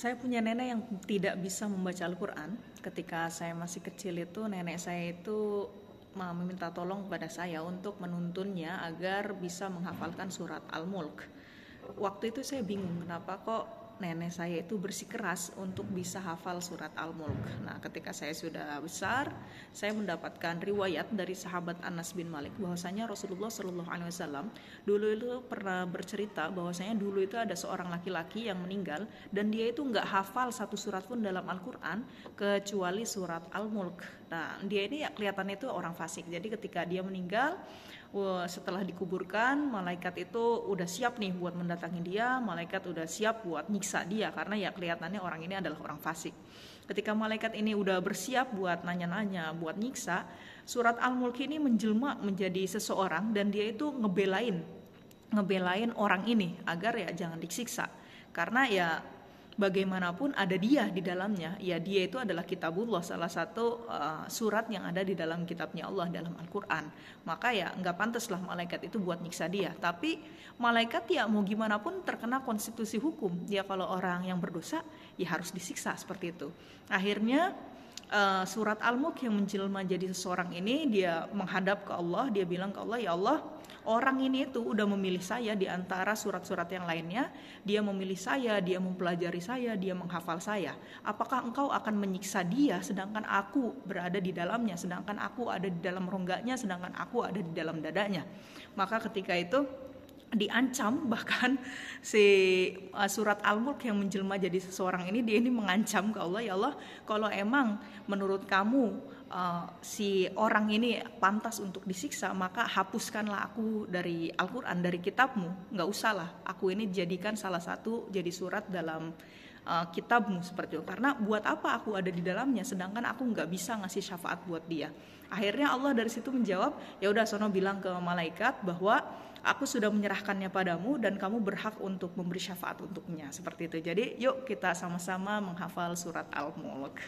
Saya punya nenek yang tidak bisa membaca Al-Quran. Ketika saya masih kecil itu, nenek saya itu meminta tolong kepada saya untuk menuntunnya agar bisa menghafalkan surat Al-Mulk. Waktu itu saya bingung kenapa kok nenek saya itu bersikeras untuk bisa hafal surat Al-Mulk. Nah, ketika saya sudah besar, saya mendapatkan riwayat dari sahabat Anas bin Malik bahwasanya Rasulullah Shallallahu Alaihi Wasallam dulu itu pernah bercerita bahwasanya dulu itu ada seorang laki-laki yang meninggal dan dia itu nggak hafal satu surat pun dalam Al-Quran kecuali surat Al-Mulk. Nah, dia ini ya kelihatannya itu orang fasik. Jadi ketika dia meninggal, setelah dikuburkan, malaikat itu udah siap nih buat mendatangi dia, malaikat udah siap buat nyiksa dia karena ya kelihatannya orang ini adalah orang fasik. Ketika malaikat ini udah bersiap buat nanya-nanya, buat nyiksa, surat Al-Mulk ini menjelma menjadi seseorang dan dia itu ngebelain orang ini agar ya jangan disiksa. Karena ya bagaimanapun ada dia di dalamnya, ya dia itu adalah kitabullah, salah satu surat yang ada di dalam kitabnya Allah dalam Al-Quran. Maka ya nggak pantaslah malaikat itu buat nyiksa dia. Tapi malaikat ya mau gimana pun terkena konstitusi hukum, dia kalau orang yang berdosa ya harus disiksa seperti itu. Akhirnya surat Al-Mulk yang menjelma jadi seseorang ini, dia menghadap ke Allah, dia bilang ke Allah, ya Allah, orang ini itu udah memilih saya di antara surat-surat yang lainnya. Dia memilih saya, dia mempelajari saya, dia menghafal saya. Apakah engkau akan menyiksa dia sedangkan aku berada di dalamnya, sedangkan aku ada di dalam rongganya, sedangkan aku ada di dalam dadanya? Maka ketika itu diancam, bahkan si surat Al-Mulk yang menjelma jadi seseorang ini, dia ini mengancam ke Allah, ya Allah, kalau emang menurut kamu si orang ini pantas untuk disiksa, maka hapuskanlah aku dari Al-Quran, dari kitabmu. Nggak usahlah aku ini jadikan salah satu jadi surat dalam kitabmu seperti itu. Karena buat apa aku ada di dalamnya sedangkan aku nggak bisa ngasih syafaat buat dia. Akhirnya Allah dari situ menjawab, ya udah sono bilang ke malaikat bahwa aku sudah menyerahkannya padamu dan kamu berhak untuk memberi syafaat untuknya, seperti itu. Jadi yuk kita sama-sama menghafal surat Al-Mulk.